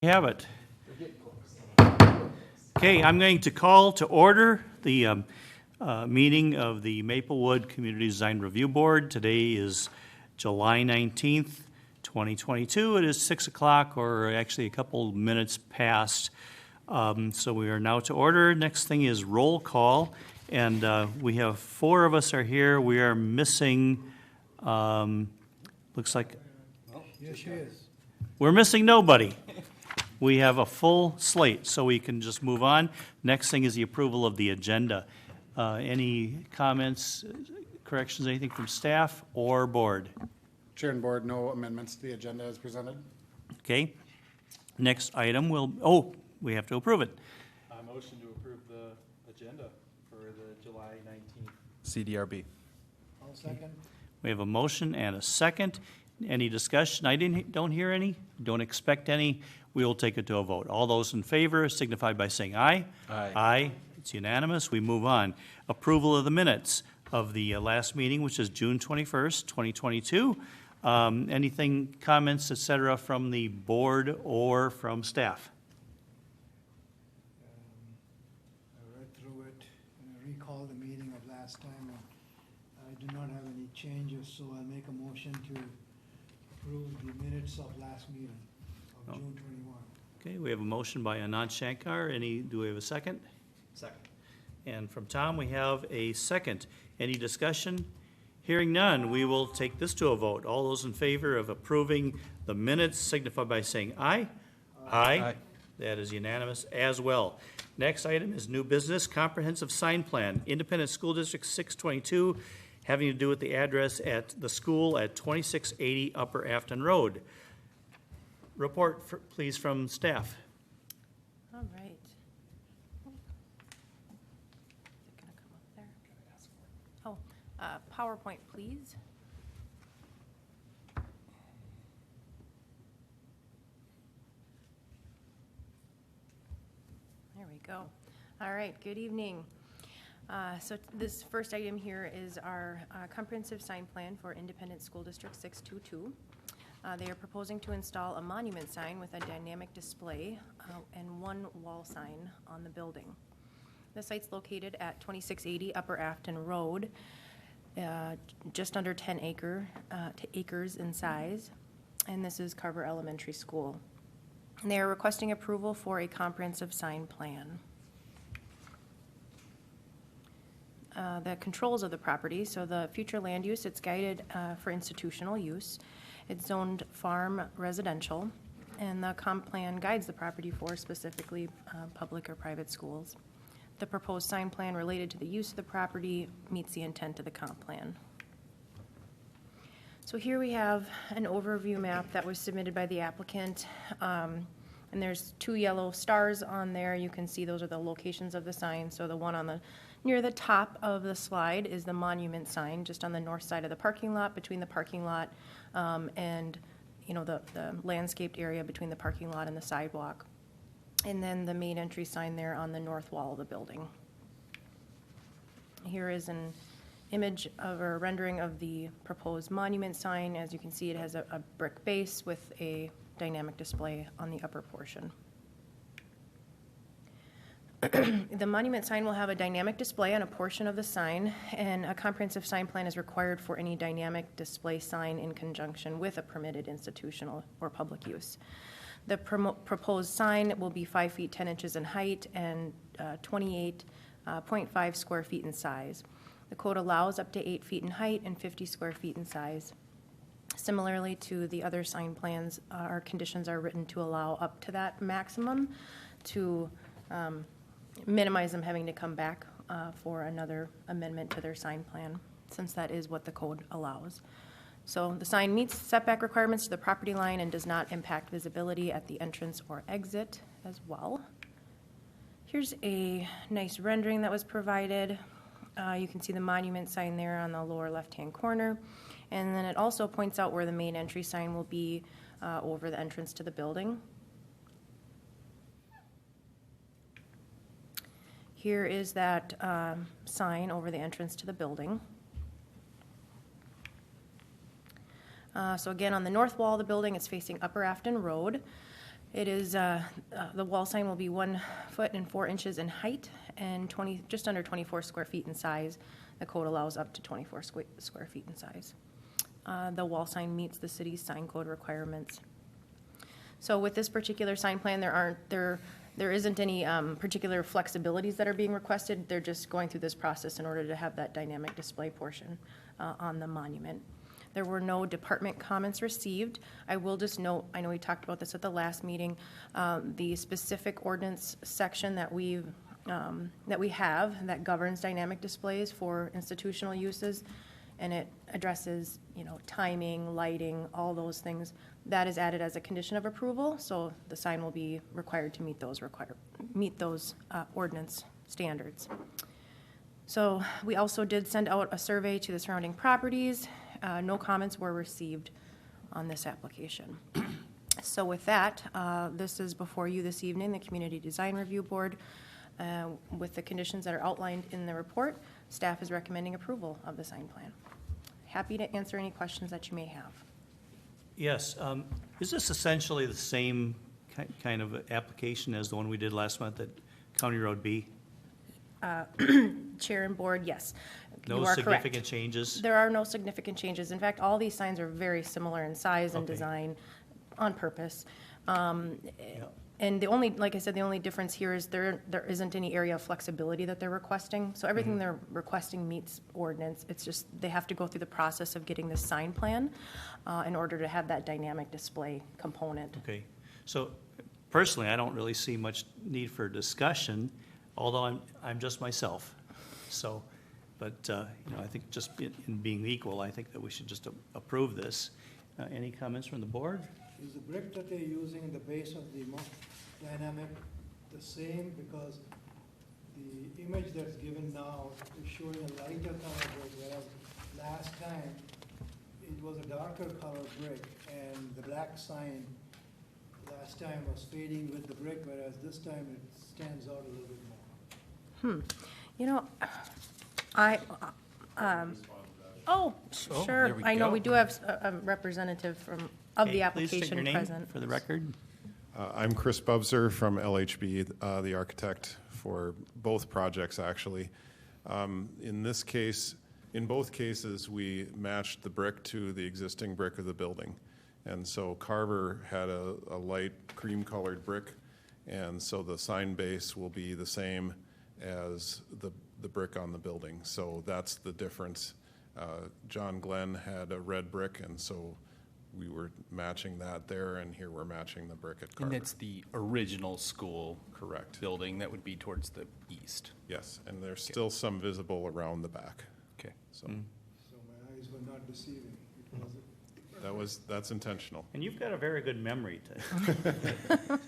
You have it. Okay, I'm going to call to order the meeting of the Maplewood Community Design Review Board. Today is July 19th, 2022. It is 6 o'clock, or actually a couple minutes past. So we are now to order. Next thing is roll call, and we have 4 of us are here. We are missing, looks like. Yes, she is. We're missing nobody. We have a full slate, so we can just move on. Next thing is the approval of the agenda. Any comments, corrections, anything from staff or board? Chair and board, no amendments to the agenda as presented. Okay. Next item we have to approve it. Motion to approve the agenda for the July 19th CDRB. I'll second. We have a motion and a second. Any discussion? I don't hear any. Don't expect any. We will take it to a vote. All those in favor signify by saying aye. Aye. Aye. It's unanimous. We move on. Approval of the minutes of the last meeting, which is June 21st, 2022. Anything, comments, et cetera, from the board or from staff? I read through it and I recall the meeting of last time, and I do not have any changes, so I'll make a motion to approve the minutes of last meeting of June 21. Okay, we have a motion by Anand Shankar. Do we have a second? Second. And from Tom, we have a second. Any discussion? Hearing none, we will take this to a vote. All those in favor of approving the minutes signify by saying aye. Aye. That is unanimous as well. Next item is new business, comprehensive sign plan, Independent School District 622, having to do with the address at the school at 2680 Upper Afton Road. Report, please, from staff. All right. Is it going to come up there? Oh, PowerPoint, please. There we go. All right, good evening. So this first item here is our comprehensive sign plan for Independent School District 622. They are proposing to install a monument sign with a dynamic display and one wall sign on the building. The site's located at 2680 Upper Afton Road, just under 10 acres in size, and this is Carver Elementary School. And they are requesting approval for a comprehensive sign plan. The controls of the property, so the future land use, it's guided for institutional use. It's zoned farm residential, and the comp plan guides the property for specifically public or private schools. The proposed sign plan related to the use of the property meets the intent of the comp plan. So here we have an overview map that was submitted by the applicant, and there's 2 yellow stars on there. You can see those are the locations of the signs. So the one on near the top of the slide is the monument sign, just on the north side of the parking lot, between the parking lot and the landscaped area between the parking lot and the sidewalk. And then the main entry sign there on the north wall of the building. Here is an image of a rendering of the proposed monument sign. As you can see, it has a brick base with a dynamic display on the upper portion. The monument sign will have a dynamic display on a portion of the sign, and a comprehensive sign plan is required for any dynamic display sign in conjunction with a permitted institutional or public use. The proposed sign will be 5 feet 10 inches in height and 28.5 square feet in size. The code allows up to 8 feet in height and 50 square feet in size. Similarly to the other sign plans, our conditions are written to allow up to that maximum to minimize them having to come back for another amendment to their sign plan, since that is what the code allows. So the sign meets setback requirements to the property line and does not impact visibility at the entrance or exit as well. Here's a nice rendering that was provided. You can see the monument sign there on the lower left-hand corner. And then it also points out where the main entry sign will be over the entrance to the building. Here is that sign over the entrance to the building. So again, on the north wall of the building, it's facing Upper Afton Road. It is, the wall sign will be 1 foot and 4 inches in height and just under 24 square feet in size. The code allows up to 24 square feet in size. The wall sign meets the city's sign code requirements. So with this particular sign plan, there isn't any particular flexibilities that are being requested. They're just going through this process in order to have that dynamic display portion on the monument. There were no department comments received. I will just note, I know we talked about this at the last meeting, the specific ordinance section that we have that governs dynamic displays for institutional uses, and it addresses, timing, lighting, all those things. That is added as a condition of approval, so the sign will be required to meet those ordinance standards. So we also did send out a survey to the surrounding properties. No comments were received on this application. So with that, this is before you this evening, the Community Design Review Board. With the conditions that are outlined in the report, staff is recommending approval of the sign plan. Happy to answer any questions that you may have. Yes, is this essentially the same kind of application as the one we did last month at County Road B? Chair and board, yes. No You are significant correct. changes? There are no significant changes. In fact, all these signs are very similar in size and Okay. design on purpose. Yeah. And the only, like I said, the only difference here is there isn't any area of flexibility that they're requesting. So everything they're requesting meets ordinance. It's just they have to go through the process of getting this sign plan in order to have that dynamic display component. Okay, so personally, I don't really see much need for discussion, although I'm just myself. So, but, I think just in being equal, I think that we should just approve this. Any comments from the board? Is the brick that they're using in the base of the dynamic the same? Because the image that's given now is showing a lighter color brick, whereas last time it was a darker color brick, and the black sign last time was fading with the brick, whereas this time it stands out a little bit more. Oh, Oh, sure. there we I know, go. we do have a representative of Okay, the please state your application name present. for the record. I'm Chris Bubser from LHB, the architect for both projects, actually. In this case, in both cases, we matched the brick to the existing brick of the building. And so Carver had a light cream-colored brick, and so the sign base will be the same as the brick on the building. So that's the difference. John Glenn had a red brick, and so we were matching that there, and here we're matching the brick at And Carver. it's the original school Correct. building that would be towards the east. Yes, and there's still some visible around the back. Okay. So So my eyes were not deceiving. It was that's intentional. And you've got a very good memory to.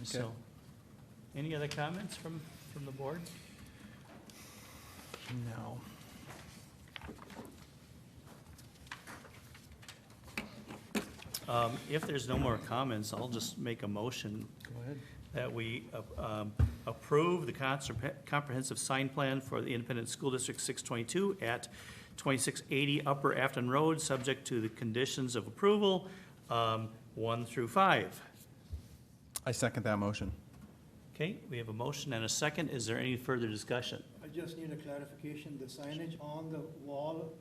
So, any other comments from the board? No. If there's no more comments, I'll just make a motion Go ahead. that we approve the comprehensive sign plan for the Independent School District 622 at 2680 Upper Afton Road, subject to the conditions of approval, 1 through 5. I second that motion. Okay, we have a motion and a second. Is there any further discussion? I just need a clarification. The signage on the wall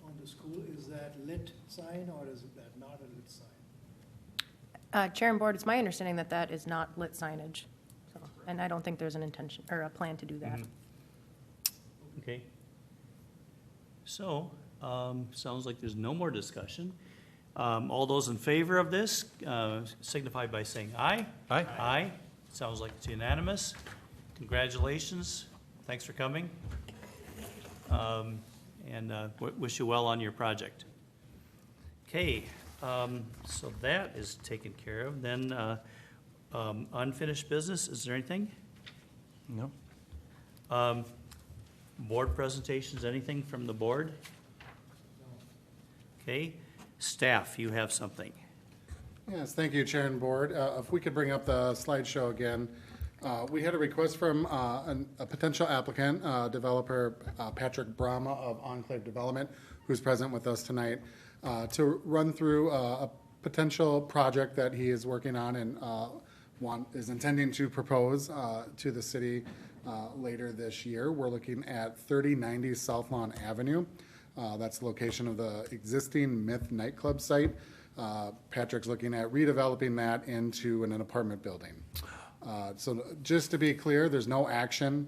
on the school, is that lit sign or is that not a lit sign? Chair and board, it's my understanding that that is not lit signage. So, and I don't think there's an intention or a plan to do that. Okay. So, sounds like there's no more discussion. All those in favor of this signify by saying aye. Aye. Aye. Sounds like it's unanimous. Congratulations. Thanks for coming. And wish you well on your project. Okay, so that is taken care of. Then unfinished business, is there anything? No. Board presentations, anything from the board? Okay, staff, you have something. Yes, thank you, Chair and Board. If we could bring up the slideshow again. We had a request from a potential applicant, developer Patrick Brahma of Enclave Development, who's present with us tonight, to run through a potential project that he is working on and is intending to propose to the city later this year. We're looking at 3090 South Lawn Avenue. That's the location of the existing Myth nightclub site. Patrick's looking at redeveloping that into an apartment building. So just to be clear, there's no action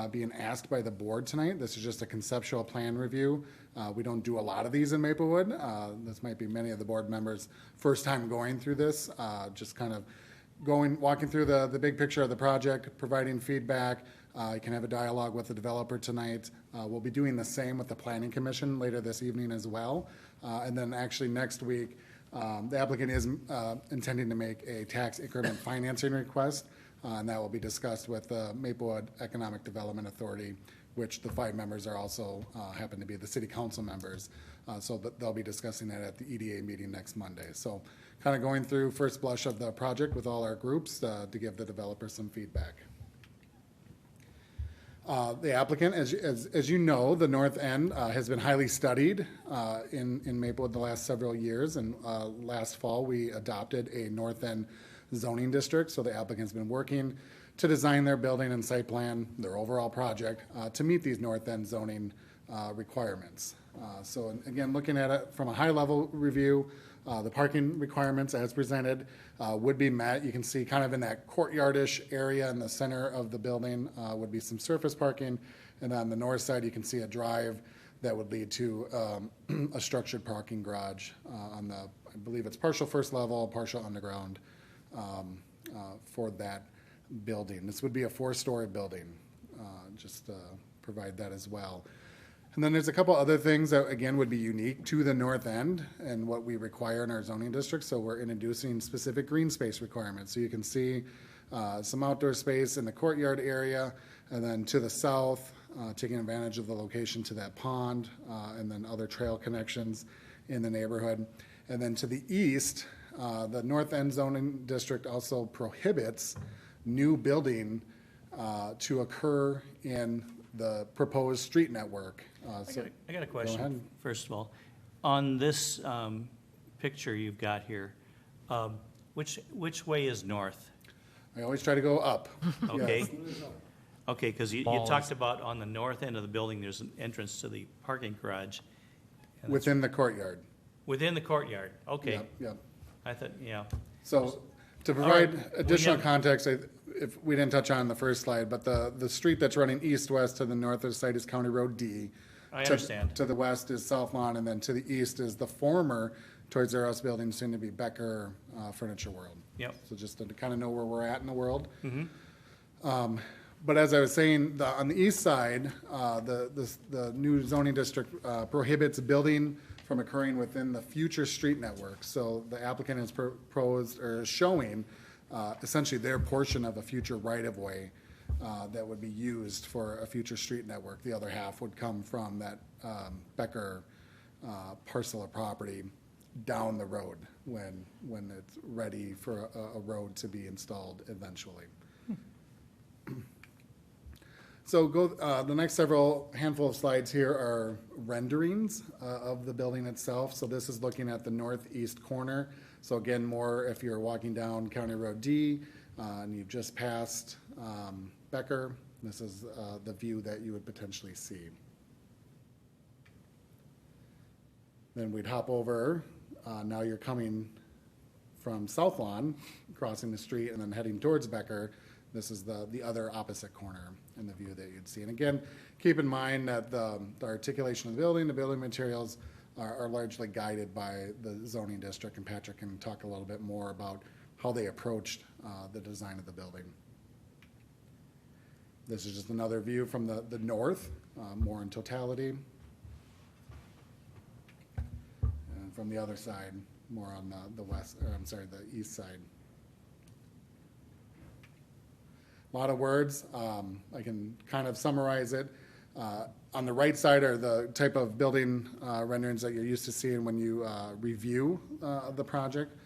being asked by the board tonight. This is just a conceptual plan review. We don't do a lot of these in Maplewood. This might be many of the board members' first time going through this, just kind of walking through the big picture of the project, providing feedback. You can have a dialogue with the developer tonight. We'll be doing the same with the Planning Commission later this evening as well. And then actually next week, the applicant is intending to make a tax increment financing request, and that will be discussed with the Maplewood Economic Development Authority, which the 5 members are also happen to be the city council members. So they'll be discussing that at the EDA meeting next Monday. So kind of going through first blush of the project with all our groups to give the developer some feedback. The applicant, as you know, the north end has been highly studied in Maplewood the last several years, and last fall we adopted a north end zoning district. So the applicant's been working to design their building and site plan, their overall project, to meet these north end zoning requirements. So again, looking at it from a high level review, the parking requirements as presented would be met. You can see kind of in that courtyardish area in the center of the building would be some surface parking. And on the north side, you can see a drive that would lead to a structured parking garage on the, I believe it's partial first level, partial underground for that building. This would be a 4-story building, just to provide that as well. And then there's a couple other things that, again, would be unique to the north end and what we require in our zoning district. So we're introducing specific green space requirements. So you can see some outdoor space in the courtyard area, and then to the south, taking advantage of the location to that pond, and then other trail connections in the neighborhood. And then to the east, the north end zoning district also prohibits new building to occur in the proposed street network. I got a question, ahead. first of all. On this picture you've got here, which way is north? I always try to go up. Okay. Yes. Okay, because you talked about on the north end of the building, there's an entrance to the parking garage. And that's Within the courtyard. within the courtyard, okay. Yep, yep. I thought, yeah. So to All provide right. additional We have- context, if we didn't touch on the first slide, but the street that's running east-west to the north of the site is County Road D. I To- understand. To the west is South Lawn, and then to the east is the former Toys R Us building, soon to be Becker Furniture World. Yep. So just to kind of know where we're at in the world. Mm-hmm. But as I was saying, on the east side, the new zoning district prohibits building from occurring within the future street network. So the applicant has proposed or is showing essentially their portion of a future right-of-way that would be used for a future street network. The other half would come from that Becker parcel of property down the road when it's ready for a road to be installed eventually. So the next several handful of slides here are renderings of the building itself. So this is looking at the northeast corner. So again, more if you're walking down County Road D and you've just passed Becker, this is the view that you would potentially see. Then we'd hop over. Now you're coming from South Lawn, crossing the street and then heading towards Becker. This is the other opposite corner in the view that you'd see. And again, keep in mind that the articulation of the building materials are largely guided by the zoning district, and Patrick can talk a little bit more about how they approached the design of the building. This is just another view from the north, more in totality. And from the other side, more on the west, or I'm sorry, the east side. A lot of words. I can kind of summarize it. On the right side are the type of building renderings that you're used to seeing when you review the project.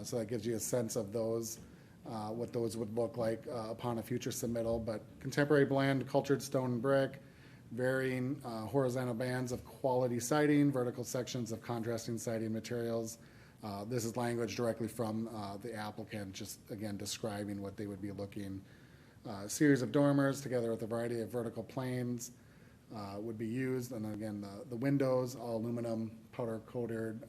So that gives you a sense of those, what those would look like upon a future submittal. But contemporary blend, cultured stone and brick, varying horizontal bands of quality siding, vertical sections of contrasting siding materials, This is language directly from the applicant, just again describing what they would be looking. A series of dormers together with a variety of vertical planes would be used, and then again, the windows, all aluminum, powder-coated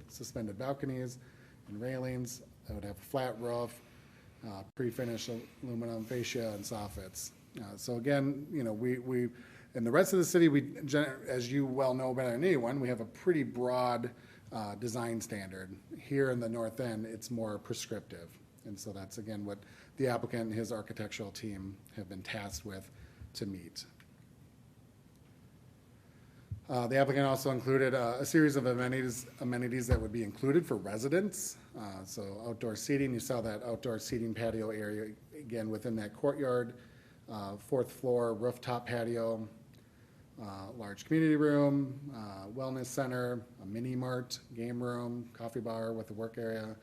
suspended balconies and railings. That would have a flat roof, pre-finished aluminum fascia and soffits. So again, you know, we in the rest of the city, as you well know better than anyone, we have a pretty broad design standard. Here in the North End, it's more prescriptive. And so that's, again, what the applicant and his architectural team have been tasked with to meet. The applicant also included a series of amenities that would be included for residents. So outdoor seating, you saw that outdoor seating patio area, again, within that courtyard, fourth floor rooftop patio, large community room, wellness center, a mini mart, game room, coffee bar with a work area,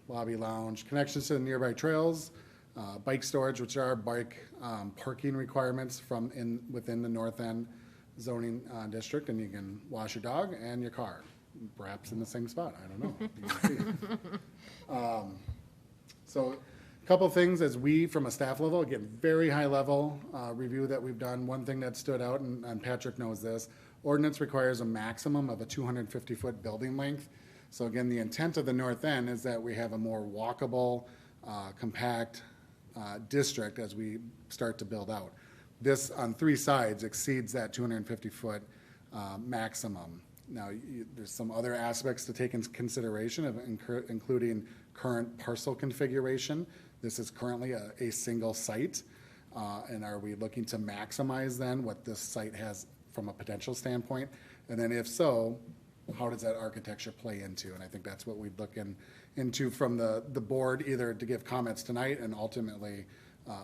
lobby lounge, connections to the nearby trails, bike storage, which are bike parking requirements within the North End zoning district, and you can wash your dog and your car, perhaps in the same spot. I don't know. You can see. So a couple things as we, from a staff level, again, very high level review that we've done. One thing that stood out, and Patrick knows this, ordinance requires a maximum of a 250-foot building length. So again, the intent of the North End is that we have a more walkable, compact district as we start to build out. This, on three sides, exceeds that 250-foot maximum. Now, there's some other aspects to take into consideration, including current parcel configuration. This is currently a single site, and are we looking to maximize then what this site has from a potential standpoint? And then if so, how does that architecture play into? And I think that's what we'd look into from the board, either to give comments tonight and ultimately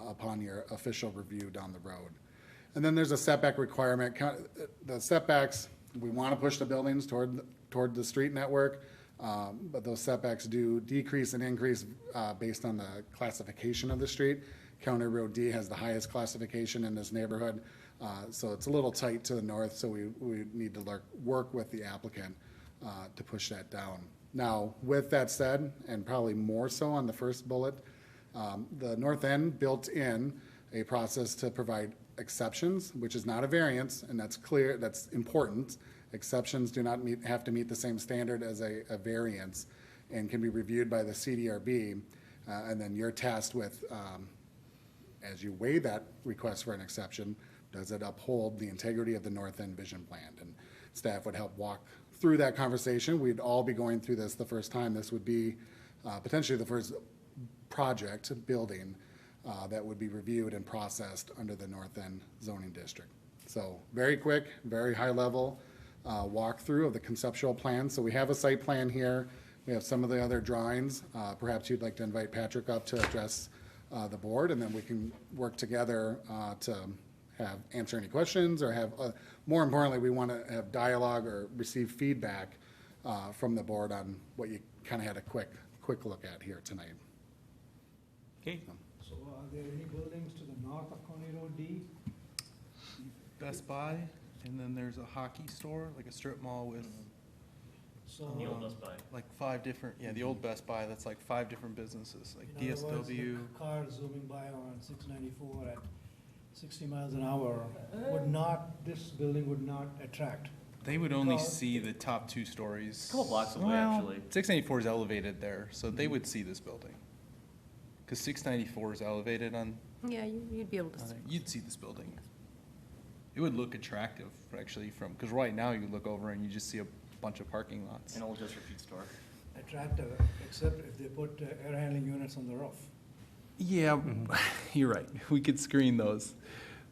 upon your official review down the road. And then there's a setback requirement. The setbacks, we want to push the buildings toward the street network, but those setbacks do decrease and increase based on the classification of the street. County Road D has the highest classification in this neighborhood, so it's a little tight to the north, so we need to work with the applicant to push that down. Now, with that said, and probably more so on the first bullet, the North End built in a process to provide exceptions, which is not a variance, and that's clear, that's important. Exceptions do not have to meet the same standard as a variance and can be reviewed by the CDRB, and then you're tasked with, as you weigh that request for an exception, does it uphold the integrity of the North End vision plan? And staff would help walk through that conversation. We'd all be going through this the first time. This would be potentially the first project building that would be reviewed and processed under the North End zoning district. So very quick, very high level walkthrough of the conceptual plan. So we have a site plan here. We have some of the other drawings. Perhaps you'd like to invite Patrick up to address the board, and then we can work together to answer any questions or have, more importantly, we want to have dialogue or receive feedback from the board on what you kind of had a quick look at here tonight. Okay. So are there any buildings to the north of County Road D? Best Buy, and then there's a hockey store, like a strip mall with So, The old Best Buy. like 5 different, the old Best Buy, that's like 5 different businesses, like in other words, DSW. the car zooming by on 694 at 60 miles an hour this building would not attract. They would only Because- see the top 2 stories. A couple blocks away, Well, actually. 694 is elevated there, so they would see this building. Because 694 is elevated on, Yeah, you'd be able to. you'd see this building. It would look attractive, actually, because right now you look over and you just see a bunch of parking lots. An old District Feed store. Attractive, except if they put air handling units on the roof. Yeah, you're right. We could screen those.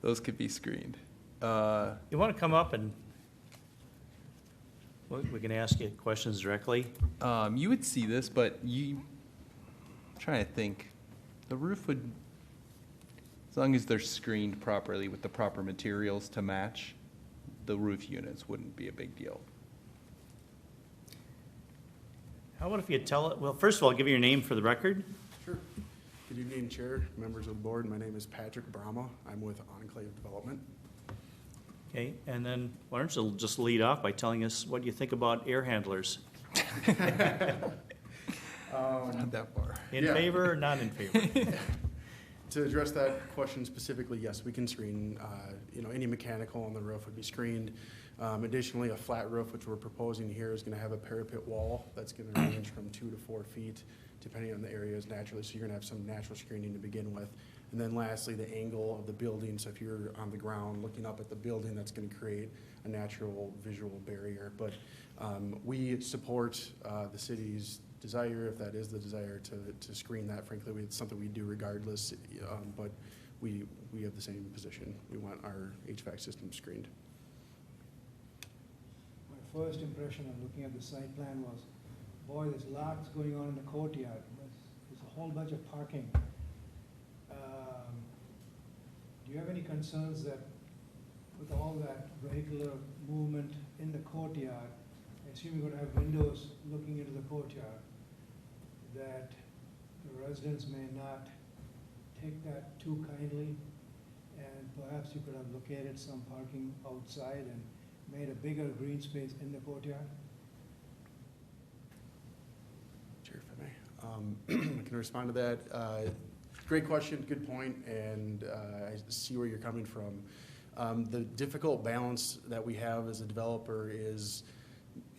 Those could be screened. You want to come up and we can ask you questions directly? You would see this, but I'm trying to think. The roof would, as long as they're screened properly with the proper materials to match, the roof units wouldn't be a big deal. How about if you tell it, well, first of all, give me your name for the record. Sure. Good evening, Chair, members of the board. My name is Patrick Brahma. I'm with Enclave Development. Okay, and then why don't you just lead off by telling us what you think about air handlers? Not that far. In Yeah. favor or not in favor? To address that question specifically, yes, we can screen, any mechanical on the roof would be screened. Additionally, a flat roof, which we're proposing here, is gonna have a parapet wall that's gonna range from 2 to 4 feet, depending on the areas naturally, so you're gonna have some natural screening to begin with. And then lastly, the angle of the building, so if you're on the ground looking up at the building, that's gonna create a natural visual barrier. But we support the city's desire, if that is the desire, to screen that. Frankly, it's something we do regardless, but we have the same position. We want our HVAC system screened. My first impression of looking at the site plan was, boy, there's lots going on in the courtyard. There's a whole bunch of parking. Do you have any concerns that with all that vehicular movement in the courtyard, I assume you're gonna have windows looking into the courtyard, that the residents may not take that too kindly, and perhaps you could have located some parking outside and made a bigger green space in the courtyard? Chair, if I may. I can respond to that. Great question, good point, and I see where you're coming from. The difficult balance that we have as a developer is,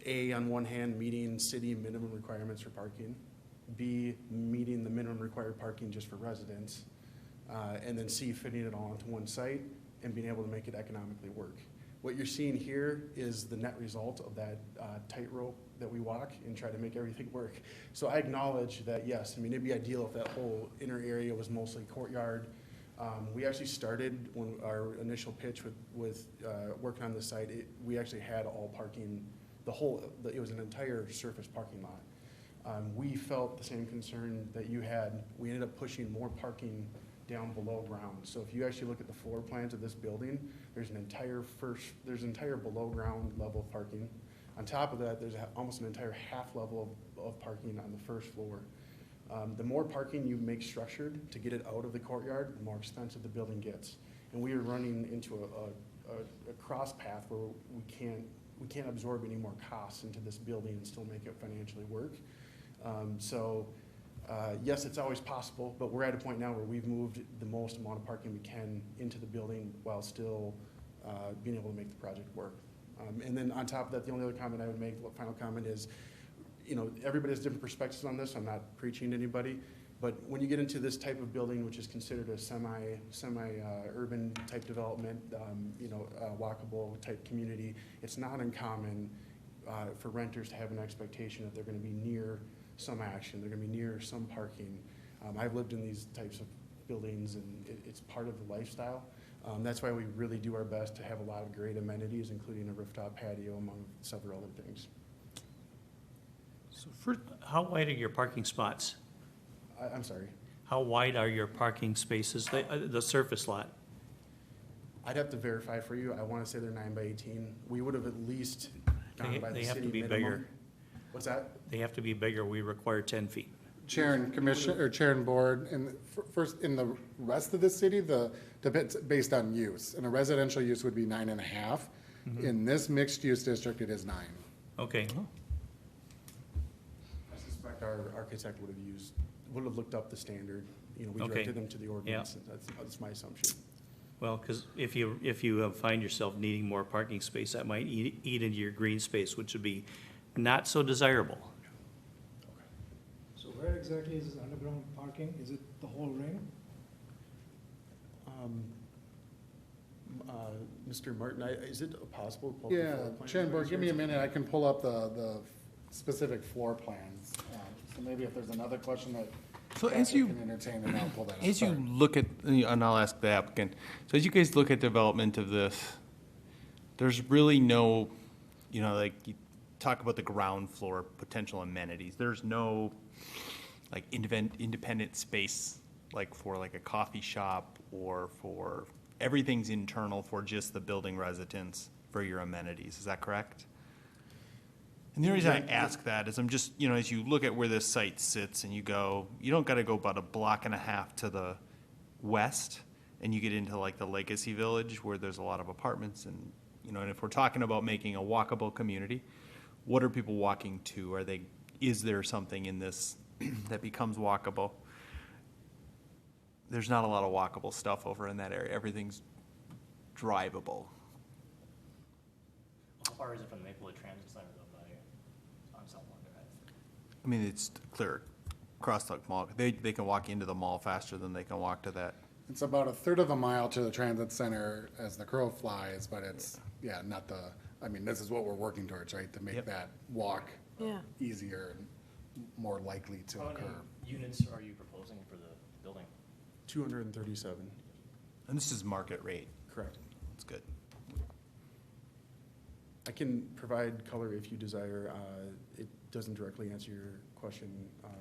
A, on one hand, meeting city minimum requirements for parking, B, meeting the minimum required parking just for residents, and then C, fitting it all into one site and being able to make it economically work. What you're seeing here is the net result of that tightrope that we walk and try to make everything work. So I acknowledge that, yes, I mean, it'd be ideal if that whole inner area was mostly courtyard. We actually started, when our initial pitch with working on the site, we actually had all parking, it was an entire surface parking lot. We felt the same concern that you had. We ended up pushing more parking down below ground. So if you actually look at the floor plans of this building, there's an entire below ground level of parking. On top of that, there's almost an entire half level of parking on the first floor. The more parking you make structured to get it out of the courtyard, the more expensive the building gets. And we are running into a cross path where we can't absorb any more costs into this building and still make it financially work. Yes, it's always possible, but we're at a point now where we've moved the most amount of parking we can into the building while still being able to make the project work. And then on top of that, the only other comment I would make, final comment is, everybody has different perspectives on this. I'm not preaching to anybody, but when you get into this type of building, which is considered a semi-urban type development, walkable type community, it's not uncommon for renters to have an expectation that they're going to be near some action, they're going to be near some parking. I've lived in these types of buildings, and it's part of the lifestyle. That's why we really do our best to have a lot of great amenities, including a rooftop patio, among several other things. So first, how wide are your parking spots? I'm sorry. How wide are your parking spaces, the surface lot? I'd have to verify for you. I want to say they're 9 by 18. We would have at least gone by the They have to city be minimum. bigger. What's that? They have to be bigger. We require 10 feet. Chair and commission, or chair and board, and first, in the rest of the city, depends based on use. And a residential use would be 9.5. In this mixed-use district, it is 9. Okay. I suspect our architect would have looked up the standard. We Okay. directed them to the ordinance. That's my assumption. Well, because if you find yourself needing more parking space, that might eat into your green space, which would be not so desirable. So where exactly is this underground parking? Is it the whole ring? Mr. Martin, is it possible to pull up the Yeah, floor plan? chair and board, give me a minute, I can pull up the specific floor plans. So maybe if there's another question that So as you, can entertain, then I'll pull that up. as you Sorry. look at, and I'll ask the applicant, so as you guys look at development of this, there's really no, like, you talk about the ground floor potential amenities. There's no, like, independent space, like, for, like, a coffee shop or for, everything's internal for just the building residents for your amenities. Is that correct? And the reason I ask that is I'm just, as you look at where this site sits and you don't got to go about a block and a half to the west and you get into like the Legacy Village where there's a lot of apartments and You know, and if we're talking about making a walkable community, what are people walking to? Is there something in this that becomes walkable? There's not a lot of walkable stuff over in that area. Everything's drivable. How far is it from the Maplewood Transit Center though, on South Lawn Drive? I mean, it's clear across the mall. They can walk into the mall faster than they can walk to that. It's about a third of a mile to the transit center as the crow flies, but it's, not this is what we're working towards, right? To make Yep. that walk Yeah. easier and more likely to How many occur. units are you proposing for the building? 237, And this is market rate. correct. That's good. I can provide color if you desire. It doesn't directly answer your question.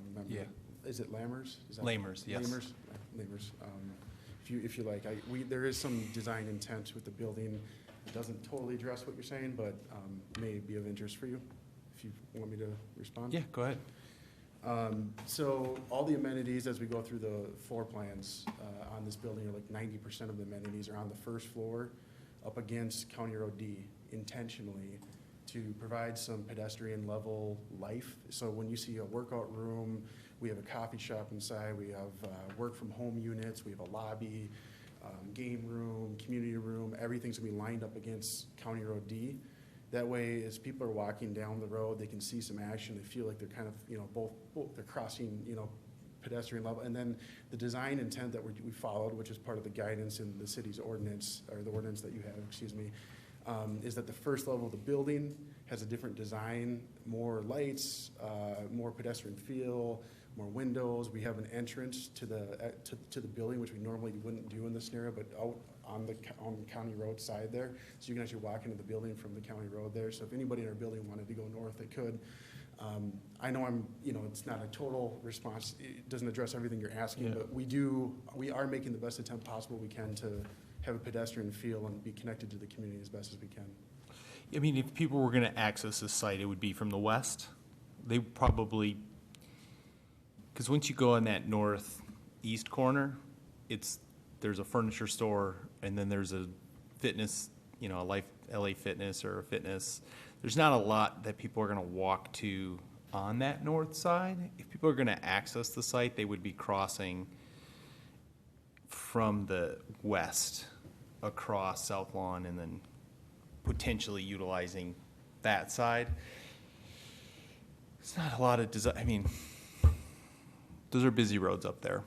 Remember, Yeah. Is it Lammers? Is that- Lamers, yes. Lamers, Lamers. If you like, there is some design intent with the building. It doesn't totally address what you're saying, but may be of interest for you, if you want me to respond. Yeah, go ahead. So all the amenities, as we go through the floor plans on this building, are like 90% of the amenities are on the first floor up against County Road D intentionally to provide some pedestrian level life. So when you see a workout room, we have a coffee shop inside, we have work from home units, we have a lobby, game room, community room, everything's gonna be lined up against County Road D. That way, as people are walking down the road, they can see some action, they feel like they're kind of, both they're crossing, pedestrian level. And then the design intent that we followed, which is part of the guidance in the city's ordinance, or the ordinance that you have, is that the first level of the building has a different design, more lights, more pedestrian feel, more windows. We have an entrance to the building, which we normally wouldn't do in this scenario, but out on the county road side there. So you can actually walk into the building from the county road there. So if anybody in our building wanted to go north, they could. I know it's not a total response. It doesn't address everything you're asking, Yeah. but we are making the best attempt possible we can to have a pedestrian feel and be connected to the community as best as we can. I mean, if people were gonna access this site, it would be from the west. They probably, because once you go on that northeast corner, there's a furniture store, and then there's a fitness, a LA Fitness or a fitness. There's not a lot that people are gonna walk to on that north side. If people are gonna access the site, they would be crossing from the west across South Lawn and then potentially utilizing that side. It's not a lot of design, I mean, those are busy roads up there.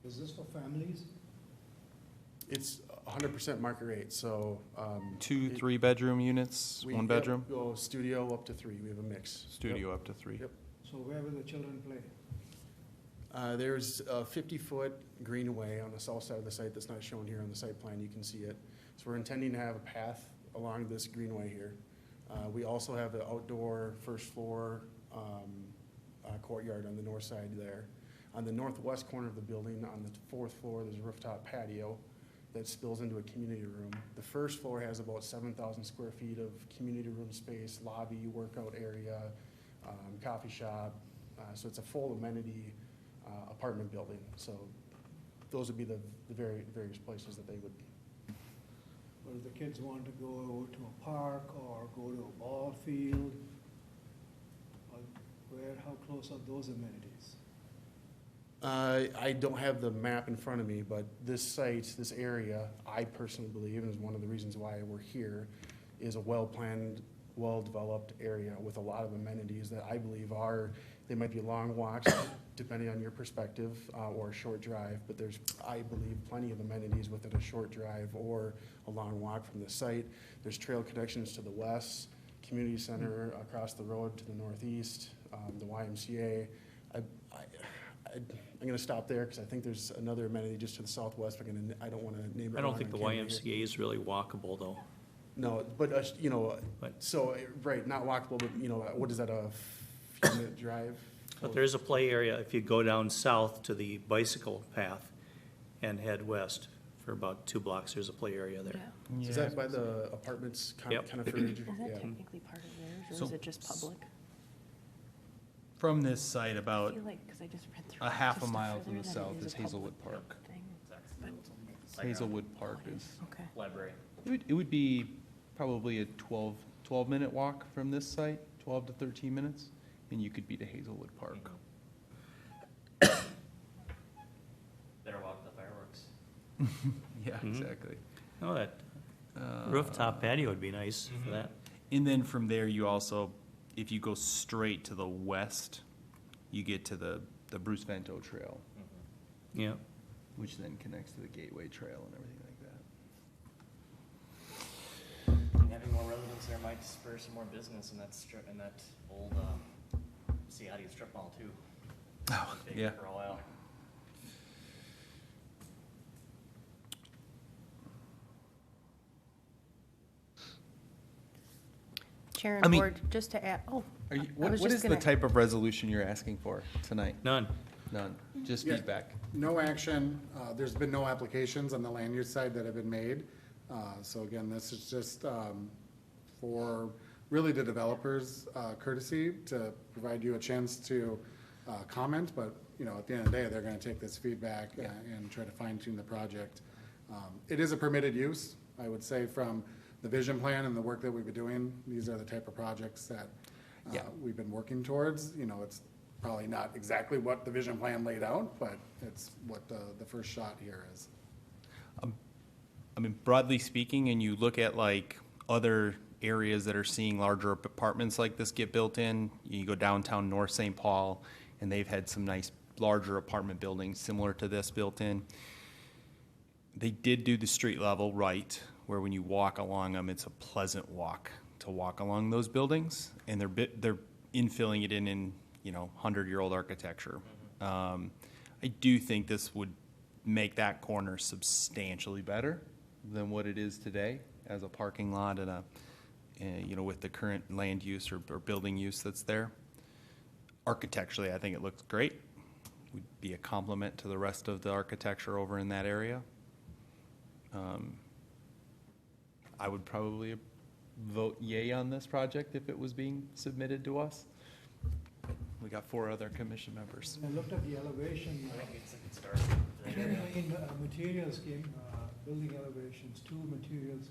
Is this for families? It's 100% market rate, so. 2, it- 3-bedroom units, we- 1 yep, bedroom, Go studio up to 3, we have a mix. studio up to 3. Yep. So where will the children play? There's a 50-foot greenway on the south side of the site that's not shown here on the site plan, you can see it. So we're intending to have a path along this greenway here. We also have the outdoor first floor courtyard on the north side there. On the northwest corner of the building, on the 4th floor, there's a rooftop patio that spills into a community room. The first floor has about 7,000 square feet of community room space, lobby, workout area, coffee shop. So it's a full amenity apartment building. So those would be the various places that they would. But if the kids want to go to a park or go to a ball field, how close are those amenities? I don't have the map in front of me, but this site, this area, I personally believe, and is one of the reasons why we're here, is a well-planned, well-developed area with a lot of amenities that I believe they might be long walks, depending on your perspective, or a short drive, but there's, I believe, plenty of amenities within a short drive or a long walk from the site. There's trail connections to the west, community center across the road to the northeast, the YMCA. I'm gonna stop there because I think there's another amenity just to the southwest, but I don't wanna name it I don't wrong think the on camera here. YMCA is really walkable, though. No, but, But- so, right, not walkable, but, what is that, a few-minute drive? But there is a play area if you go down south to the bicycle path and head west for about 2 blocks, there's a play area there. Yeah. Is that by the apartments, Yep. kind of furniture? Is that Yeah. technically part of theirs, or So- is it just public? From this site, I about feel like, because I just read through. a half a just mile to further the that it south is is a public Hazelwood Park. thing. Like Hazelwood Park is, Okay. library. it would be probably a 12-minute walk from this site, 12 to 13 minutes, and you could be to Hazelwood Park. Better walk the fireworks. Yeah, exactly. Oh, that rooftop patio would be nice for that. And then from there, you also, if you go straight to the west, you get to the Bruce Vento Trail, Yeah. which then connects to the Gateway Trail and everything like that. And having more residents there might spur some more business in that strip, in that old, Seattle strip mall too. Oh, Big yeah. For a while. Chair I and mean- board, just to add, oh, Are you, I what was what just is the gonna- type of resolution you're asking for tonight? None. None, just Yeah. feedback. No action. There's been no applications on the land use side that have been made. So again, this is just for really the developers courtesy to provide you a chance to comment, but, you know, at the end of the day, they're gonna take this feedback and try to fine tune the project. It is a permitted use, I would say, from the vision plan and the work that we've been doing. These are the type of projects that Yeah. we've been working towards. You know, it's probably not exactly what the vision plan laid out, but it's what the first shot here is. I mean, broadly speaking, and you look at like other areas that are seeing larger apartments like this get built in, you go downtown North St. Paul, and they've had some nice larger apartment buildings similar to this built in. They did do the street level right, where when you walk along them, it's a pleasant walk to walk along those buildings, and they're infilling it in, you know, 100-year-old architecture. I do think this would make that corner substantially better than what it is today as a parking lot and you know, with the current land use or building use that's there. Architecturally, I think it looks great. Would be a complement to the rest of the architecture over in that area. I would probably vote yay on this project if it was being submitted to us. We got 4 other commission members. I looked at the elevation, I think it's a good start for that area. in materials came, building elevations, 2 materials.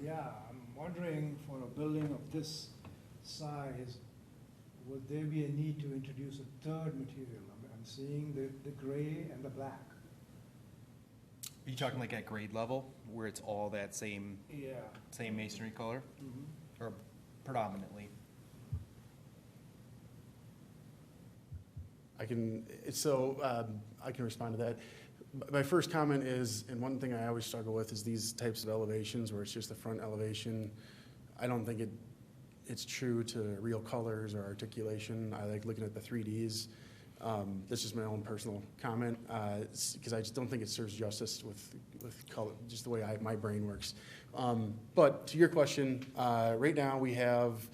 Yeah, I'm wondering for a building of this size, would there be a need to introduce a 3rd material? I'm seeing the gray and the black. Are you talking like at grade level, where it's all that same Yeah. masonry color, Mhm. or predominantly? I can respond to that. My first comment is, and one thing I always struggle with is these types of elevations where it's just the front elevation. I don't think it's true to real colors or articulation. I like looking at the 3Ds. This is my own personal comment, because I just don't think it serves justice with color, just the way my brain works. But to your question, right now we have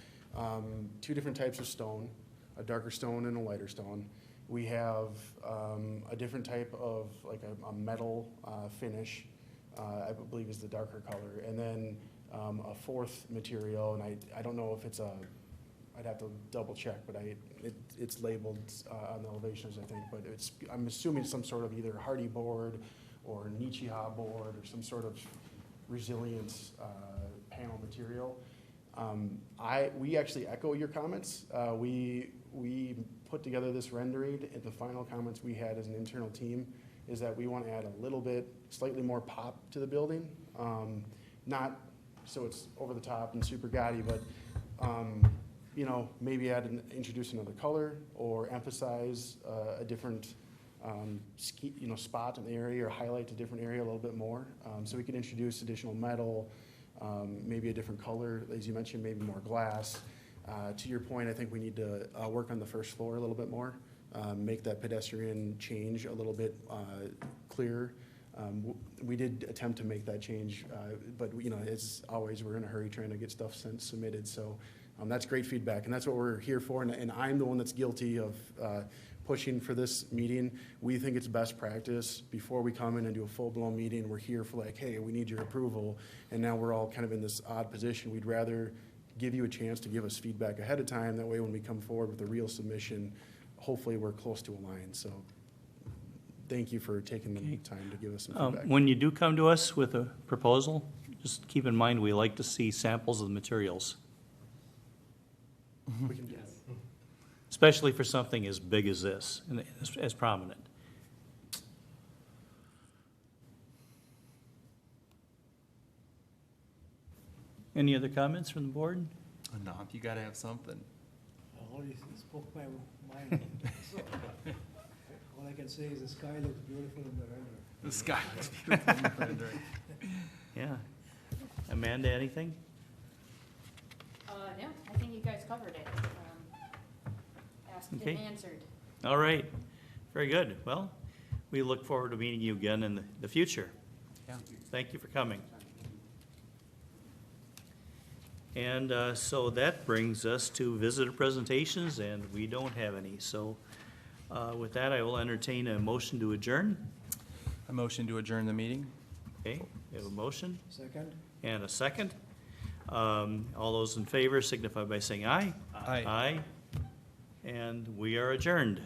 2 different types of stone, a darker stone and a lighter stone. We have a different type of, like a metal finish, I believe is the darker color, and then a 4th material, and I don't know if it's I'd have to double check, but it's labeled on the elevations, I think, but I'm assuming some sort of either hardy board or Nichiha board or some sort of resilient panel material. We actually echo your comments. We put together this rendering, and the final comments we had as an internal team is that we want to add a little bit, slightly more pop to the building. Not so it's over the top and super gaudy, but you know, maybe introduce another color or emphasize a different spot in the area or highlight a different area a little bit more. So we could introduce additional metal, maybe a different color, as you mentioned, maybe more glass. To your point, I think we need to work on the first floor a little bit more, make that pedestrian change a little bit clearer. We did attempt to make that change, but you know, as always, we're in a hurry trying to get stuff submitted. So that's great feedback, and that's what we're here for. And I'm the one that's guilty of pushing for this meeting. We think it's best practice before we come in and do a full-blown meeting. We're here for like, hey, we need your approval, and now we're all kind of in this odd position. We'd rather give you a chance to give us feedback ahead of time. That way, when we come forward with a real submission, hopefully we're close to a line. So thank you for taking the time to give us some feedback. When you do come to us with a proposal, just keep in mind, we like to see samples of the materials, We can do that. especially for something as big as this, and as prominent. Any other comments from the board? No, you gotta have something. I already spoke my mind. So, all I can say is the sky looks beautiful in the rendering. The sky is beautiful in the rendering. Yeah. Amanda, anything? No, I think you guys covered it. Asked and Okay. answered. All right. Very good. Well, we look forward to meeting you again in the future. Yeah. Thank you for coming. And so that brings us to visitor presentations, and we don't have any. So with that, I will entertain a motion to adjourn. A motion to adjourn the meeting? Okay, we have a motion Second? and a second. All those in favor signify by saying aye. Aye. Aye. And we are adjourned.